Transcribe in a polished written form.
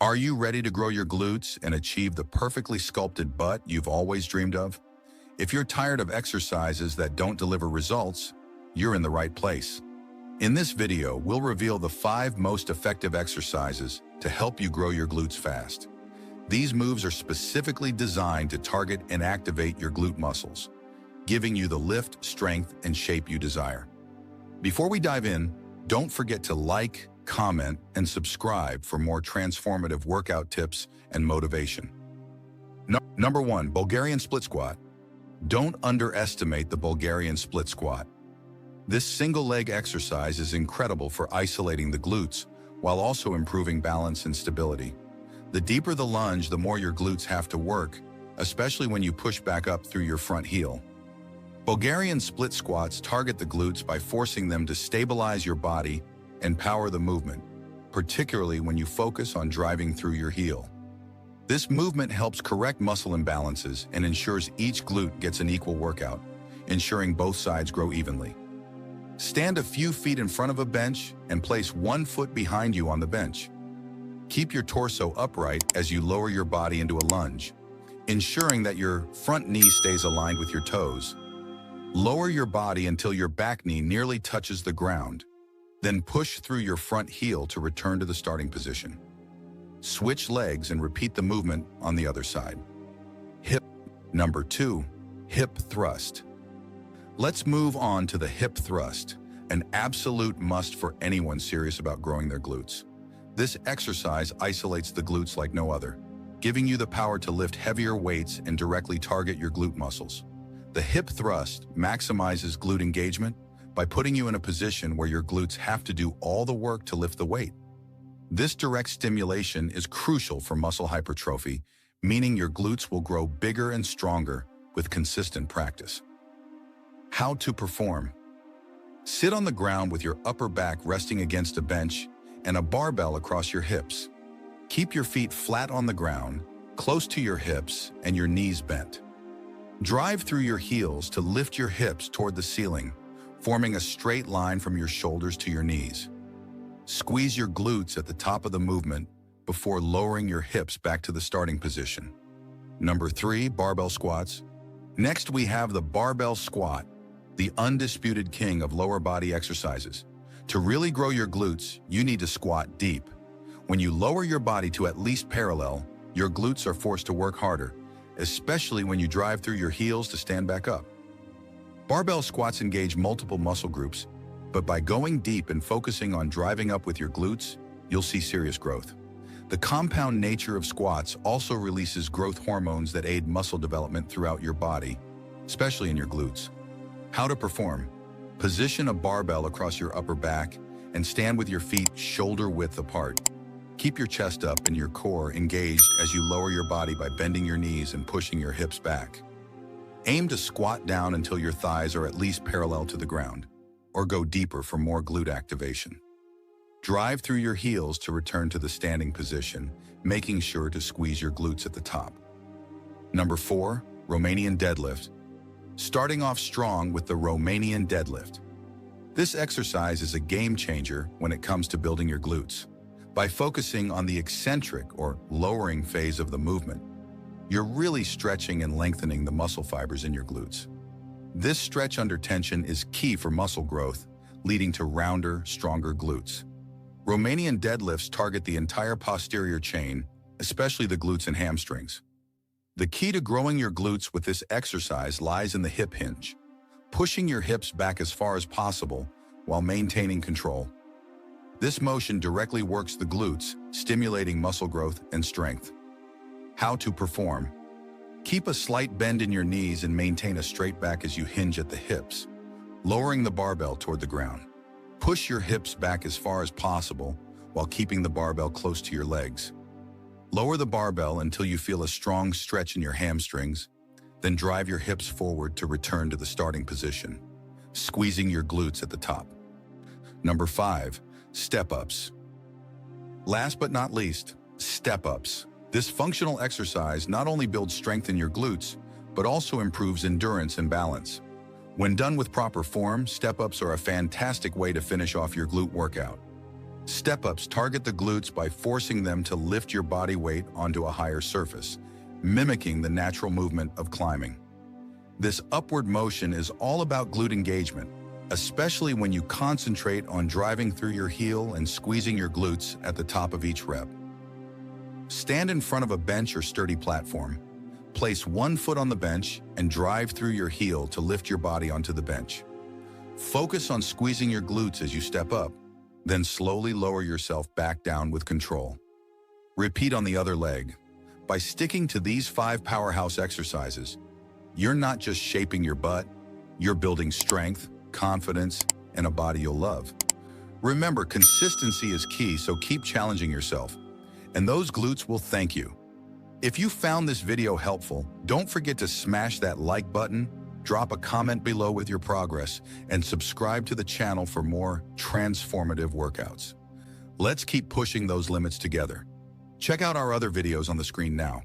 Are you ready to grow your glutes and achieve the perfectly sculpted butt you've always dreamed of? If you're tired of exercises that don't deliver results, you're in the right place. In this video, we'll reveal the 5 most effective exercises to help you grow your glutes fast. These moves are specifically designed to target and activate your glute muscles, giving you the lift, strength, and shape you desire. Before we dive in, don't forget to like, comment, and subscribe for more transformative workout tips and motivation. Number 1, Bulgarian split squat. Don't underestimate the Bulgarian split squat. This single leg exercise is incredible for isolating the glutes while also improving balance and stability. The deeper the lunge, the more your glutes have to work, especially when you push back up through your front heel. Bulgarian split squats target the glutes by forcing them to stabilize your body and power the movement, particularly when you focus on driving through your heel. This movement helps correct muscle imbalances and ensures each glute gets an equal workout, ensuring both sides grow evenly. Stand a few feet in front of a bench and place one foot behind you on the bench. Keep your torso upright as you lower your body into a lunge, ensuring that your front knee stays aligned with your toes. Lower your body until your back knee nearly touches the ground. Then push through your front heel to return to the starting position. Switch legs and repeat the movement on the other side. Number 2, hip thrust. Let's move on to the hip thrust, an absolute must for anyone serious about growing their glutes. This exercise isolates the glutes like no other, giving you the power to lift heavier weights and directly target your glute muscles. The hip thrust maximizes glute engagement by putting you in a position where your glutes have to do all the work to lift the weight. This direct stimulation is crucial for muscle hypertrophy, meaning your glutes will grow bigger and stronger with consistent practice. How to perform. Sit on the ground with your upper back resting against a bench and a barbell across your hips. Keep your feet flat on the ground, close to your hips and your knees bent. Drive through your heels to lift your hips toward the ceiling, forming a straight line from your shoulders to your knees. Squeeze your glutes at the top of the movement before lowering your hips back to the starting position. Number 3, barbell squats. Next, we have the barbell squat, the undisputed king of lower body exercises. To really grow your glutes, you need to squat deep. When you lower your body to at least parallel, your glutes are forced to work harder, especially when you drive through your heels to stand back up. Barbell squats engage multiple muscle groups, but by going deep and focusing on driving up with your glutes, you'll see serious growth. The compound nature of squats also releases growth hormones that aid muscle development throughout your body, especially in your glutes. How to perform. Position a barbell across your upper back and stand with your feet shoulder width apart. Keep your chest up and your core engaged as you lower your body by bending your knees and pushing your hips back. Aim to squat down until your thighs are at least parallel to the ground, or go deeper for more glute activation. Drive through your heels to return to the standing position, making sure to squeeze your glutes at the top. Number 4, Romanian deadlift. Starting off strong with the Romanian deadlift. This exercise is a game changer when it comes to building your glutes. By focusing on the eccentric or lowering phase of the movement, you're really stretching and lengthening the muscle fibers in your glutes. This stretch under tension is key for muscle growth, leading to rounder, stronger glutes. Romanian deadlifts target the entire posterior chain, especially the glutes and hamstrings. The key to growing your glutes with this exercise lies in the hip hinge, pushing your hips back as far as possible while maintaining control. This motion directly works the glutes, stimulating muscle growth and strength. How to perform. Keep a slight bend in your knees and maintain a straight back as you hinge at the hips, lowering the barbell toward the ground. Push your hips back as far as possible while keeping the barbell close to your legs. Lower the barbell until you feel a strong stretch in your hamstrings, then drive your hips forward to return to the starting position, squeezing your glutes at the top. Number 5, step-ups. Last but not least, step-ups. This functional exercise not only builds strength in your glutes, but also improves endurance and balance. When done with proper form, step-ups are a fantastic way to finish off your glute workout. Step-ups target the glutes by forcing them to lift your body weight onto a higher surface, mimicking the natural movement of climbing. This upward motion is all about glute engagement, especially when you concentrate on driving through your heel and squeezing your glutes at the top of each rep. Stand in front of a bench or sturdy platform. Place one foot on the bench and drive through your heel to lift your body onto the bench. Focus on squeezing your glutes as you step up, then slowly lower yourself back down with control. Repeat on the other leg. By sticking to these 5 powerhouse exercises, you're not just shaping your butt, you're building strength, confidence, and a body you'll love. Remember, consistency is key, so keep challenging yourself, and those glutes will thank you. If you found this video helpful, don't forget to smash that like button, drop a comment below with your progress, and subscribe to the channel for more transformative workouts. Let's keep pushing those limits together. Check out our other videos on the screen now.